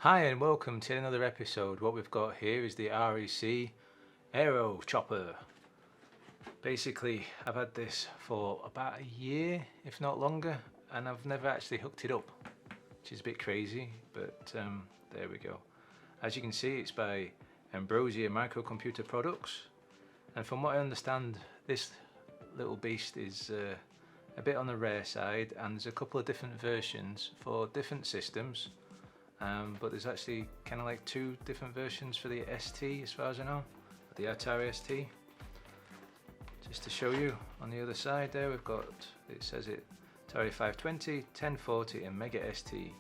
Hi and welcome to another episode. What we've got here is the REC Aerochopper. Basically, I've had this for about a year, if not longer, and I've never actually hooked it up, which is a bit crazy, but there we go. As you can see, it's by Amrosia Microcomputer products, and from what I understand, this little beast is a bit on the rare side, and there's a couple of different versions for different systems. But there's actually kind of like two different versions for the ST as far as I know, the Atari STE. Just to show you, on the other side there we've got, it says it, Atari 520, 1040 and Mega ST.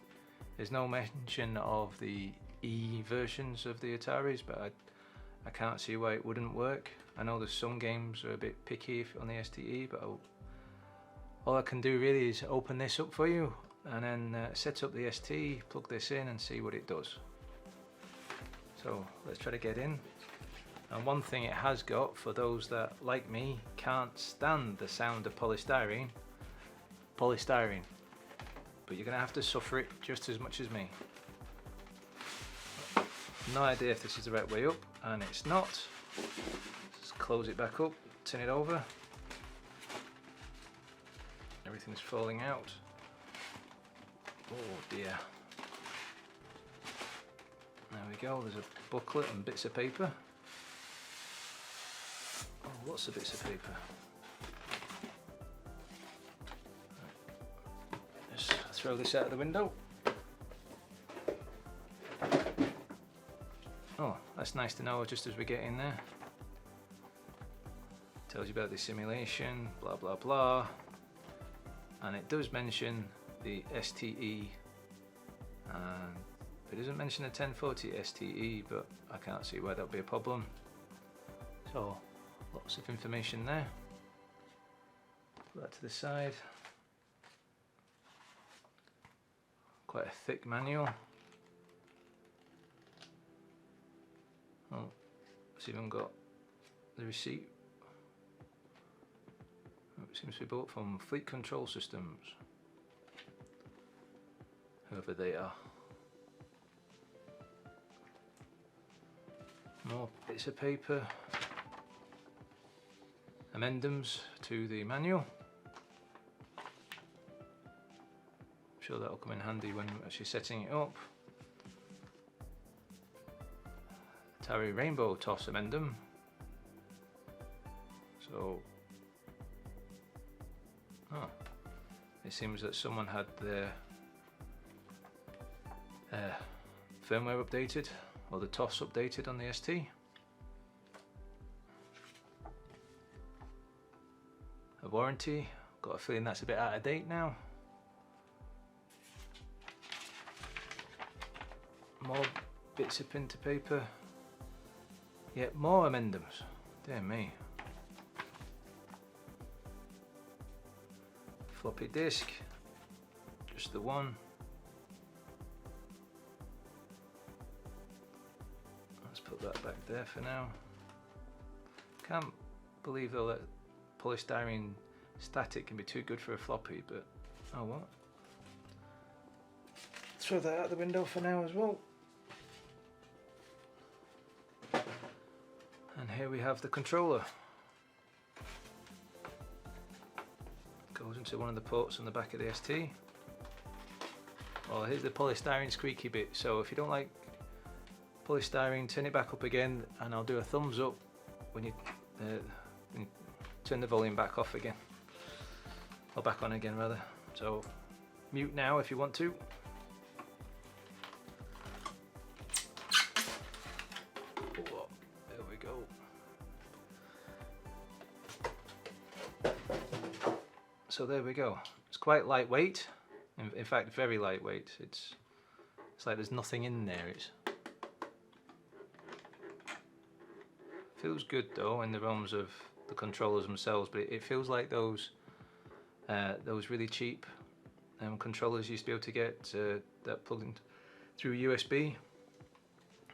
There's no mention of the E versions of the Ataris, but I can't see why it wouldn't work. I know there's some games are a bit picky on the STE, but all I can do really is open this up for you and then set up the ST, plug this in and see what it does. So let's try to get in. And one thing it has got, for those that, like me, can't stand the sound of polystyrene, but you're gonna have to suffer it just as much as me. No idea if this is the right way up, and it's not. Just close it back up, turn it over. Everything's falling out. Oh dear. There we go, there's a booklet and bits of paper. Oh, lots of bits of paper. Just throw this out of the window. Oh, that's nice to know just as we get in there. Tells you about the simulation, blah blah blah. And it does mention the STE, and it doesn't mention the 1040 STE, but I can't see why that would be a problem. So lots of information there. Put that to the side. Quite a thick manual. Oh, it's even got the receipt. It seems to be bought from Fleet Control Systems, whoever they are. More bits of paper. Amendums to the manual. I'm sure that'll come in handy when we're actually setting it up. Atari Rainbow Toss Amendum. So, it seems that someone had their firmware updated, or the TOS updated on the ST. A warranty, got a feeling that's a bit out of date now. More bits of printer paper. Yet more amendums, dear me. Floppy disk, just the one. Let's put that back there for now. Can't believe though that polystyrene static can be too good for a floppy, but oh well. Throw that out the window for now as well. And here we have the controller. Goes into one of the ports on the back of the ST. Well, here's the polystyrene squeaky bit, so if you don't like polystyrene, turn it back up again and I'll do a thumbs up when you turn the volume back off again, or back on again rather. So mute now if you want to. Oh, there we go. So there we go. It's quite lightweight. In fact, very lightweight. It's like there's nothing in there. It feels good though in the realms of the controllers themselves, but it feels like those really cheap controllers you used to be able to get that plugged in through USB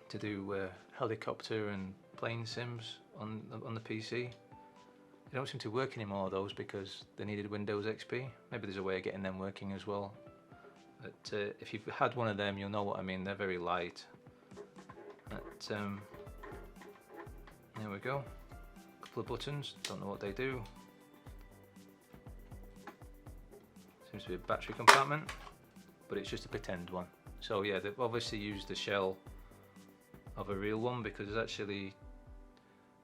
to do helicopter and plane sims on the PC. They don't seem to work anymore, those, because they needed Windows XP. Maybe there's a way of getting them working as well. But if you've had one of them, you'll know what I mean. They're very light. But, there we go. A couple of buttons. Don't know what they do. Seems to be a battery compartment, but it's just a pretend one. So yeah, they've obviously used the shell of a real one, because there's actually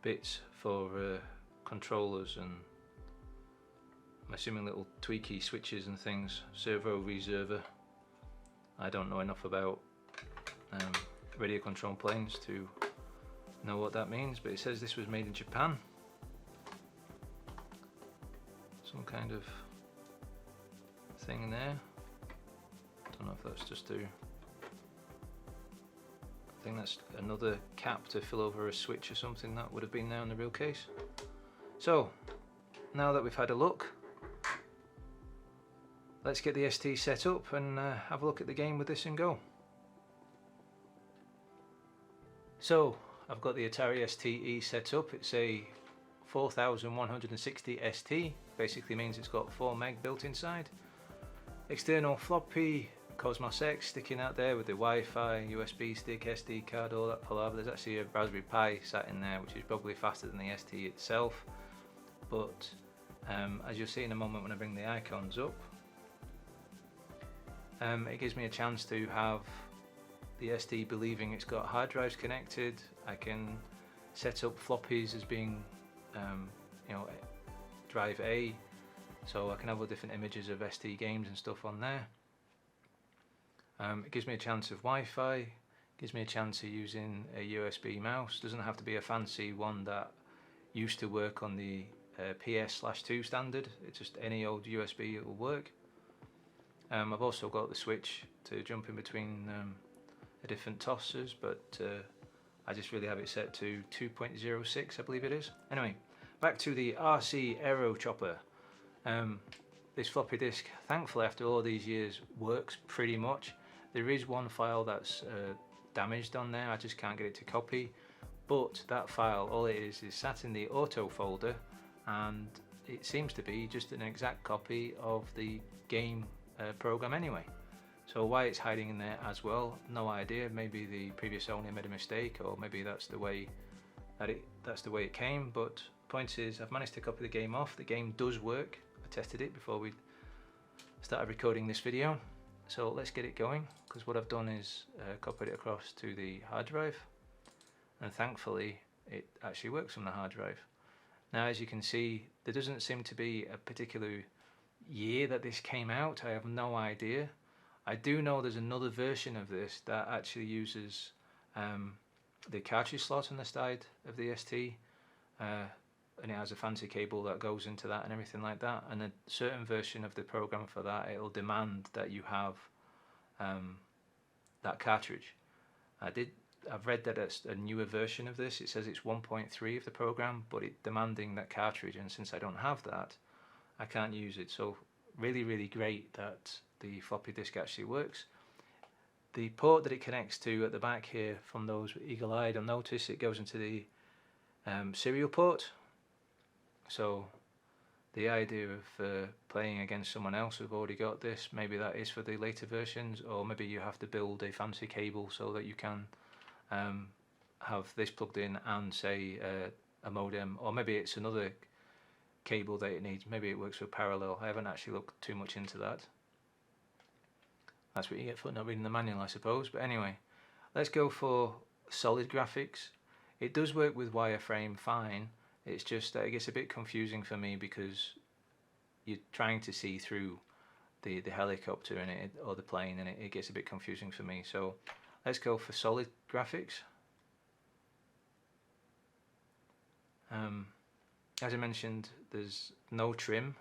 bits for controllers and I'm assuming little tweaky switches and things, servo reserver. I don't know enough about radio control planes to know what that means, but it says this was made in Japan. Some kind of thing there. Don't know if that's just to, I think that's another cap to fill over a switch or something that would have been there in the real case. So now that we've had a look, let's get the ST set up and have a look at the game with this and go. So I've got the Atari STE set up. It's a 4160 ST, basically means it's got 4 meg built inside. External floppy, Cosmos X sticking out there with the Wi-Fi, USB stick, SD card, all that palaver. There's actually a Raspberry Pi sat in there, which is probably faster than the ST itself. But as you'll see in a moment when I bring the icons up, it gives me a chance to have the ST believing it's got hard drives connected. I can set up floppies as being, you know, drive A, so I can have all different images of ST games and stuff on there. It gives me a chance of Wi-Fi, gives me a chance of using a USB mouse. Doesn't have to be a fancy one that used to work on the PS/2 standard. It's just any old USB, it will work. I've also got the switch to jump in between the different tossers, but I just really have it set to 2.06, I believe it is. Anyway, back to the RC Aerochopper. This floppy disk, thankfully after all these years, works pretty much. There is one file that's damaged on there, I just can't get it to copy, but that file, all it is sat in the auto folder, and it seems to be just an exact copy of the game program anyway. So why it's hiding in there as well, no idea. Maybe the previous owner made a mistake, or maybe that's the way it came. But point is, I've managed to copy the game off. The game does work. I tested it before we started recording this video. So let's get it going, because what I've done is copied it across to the hard drive, and thankfully it actually works on the hard drive. Now, as you can see, there doesn't seem to be a particular year that this came out. I have no idea. I do know there's another version of this that actually uses the cartridge slot on the side of the ST, and it has a fancy cable that goes into that and everything like that, and a certain version of the program for that, it'll demand that you have that cartridge. I've read that it's a newer version of this. It says it's 1.3 of the program, but it's demanding that cartridge, and since I don't have that, I can't use it. So really great that the floppy disk actually works. The port that it connects to at the back here, from those eagle-eyed, will notice it goes into the serial port. So the idea of playing against someone else who've already got this, maybe that is for the later versions, or maybe you have to build a fancy cable so that you can have this plugged in and say a modem, or maybe it's another cable that it needs. Maybe it works for parallel. I haven't actually looked too much into that. That's what you get for not reading the manual, I suppose. But anyway, let's go for solid graphics. It does work with wireframe fine. It's just that it gets a bit confusing for me, because you're trying to see through the helicopter in it, or the plane, and it gets a bit confusing for me. So let's go for solid graphics. As I mentioned, there's no trim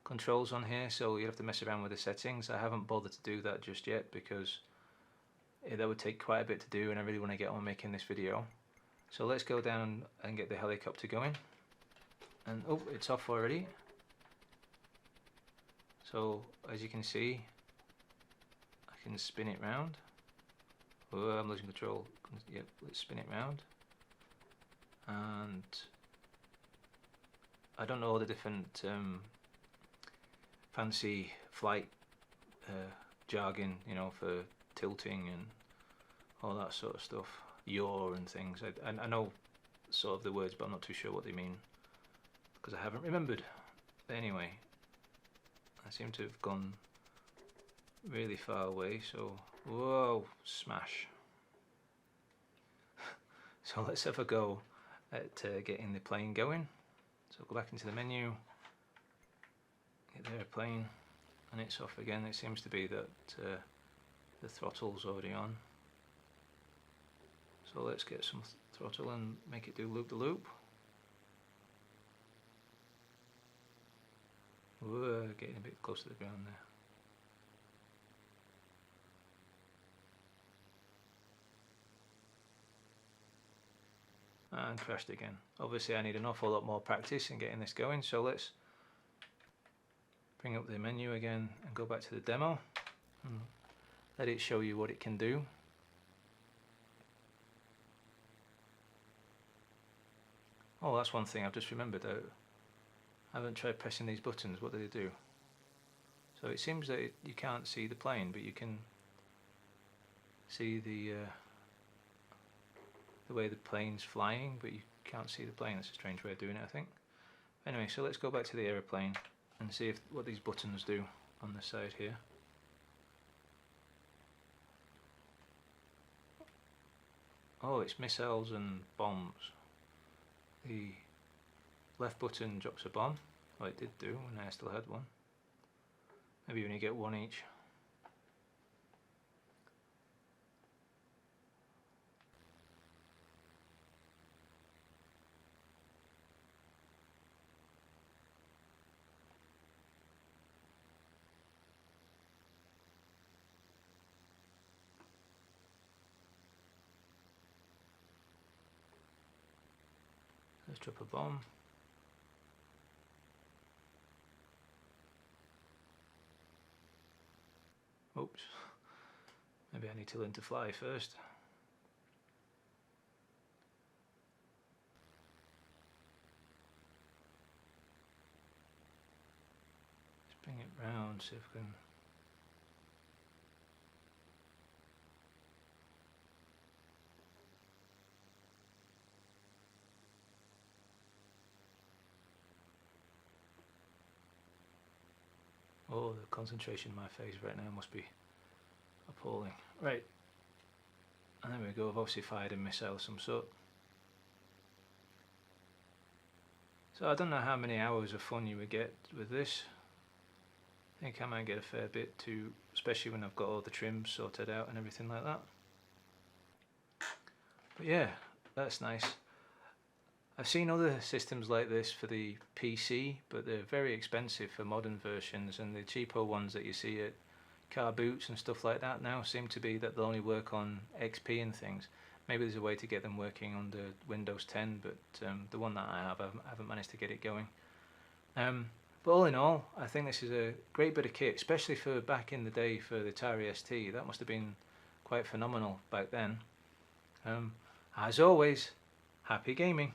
controls on here, so you have to mess around with the settings. I haven't bothered to do that just yet, because that would take quite a bit to do, and I really want to get on making this video. So let's go down and get the helicopter going. And oh, it's off already. So as you can see, I can spin it round. Oh, I'm losing control. Yep, let's spin it round. And I don't know all the different fancy flight jargon, you know, for tilting and all that sort of stuff, yaw and things. I know sort of the words, but I'm not too sure what they mean because I haven't remembered. But anyway, I seem to have gone really far away, so whoa, smash. So let's have a go at getting the plane going. So go back into the menu, get the airplane, and it's off again. It seems to be that the throttle's already on. So let's get some throttle and make it do loop-the-loop. Whoa, getting a bit close to the ground there. And crashed again. Obviously I need an awful lot more practice in getting this going, so let's bring up the menu again and go back to the demo and let it show you what it can do. Oh, that's one thing I've just remembered though. I haven't tried pressing these buttons. What do they do? So it seems that you can't see the plane, but you can see the way the plane's flying, but you can't see the plane. That's a strange way of doing it, I think. Anyway, so let's go back to the aeroplane and see what these buttons do on the side here. Oh, it's missiles and bombs. The left button drops a bomb. Well, it did do when I still had one. Maybe you only get one each. Let's drop a bomb. Oops. Maybe I need to learn to fly first. Let's bring it round, see if we can. Oh, the concentration in my face right now must be appalling. Right, and there we go. I've obviously fired a missile of some sort. So I don't know how many hours of fun you would get with this. I think I might get a fair bit too, especially when I've got all the trims sorted out and everything like that. But yeah, that's nice. I've seen other systems like this for the PC, but they're very expensive for modern versions, and the cheaper ones that you see at car boots and stuff like that now seem to be that they'll only work on XP and things. Maybe there's a way to get them working on the Windows 10, but the one that I haven't managed to get it going. But all in all, I think this is a great bit of kit, especially for back in the day for the Atari STE. That must have been quite phenomenal back then. As always, happy gaming.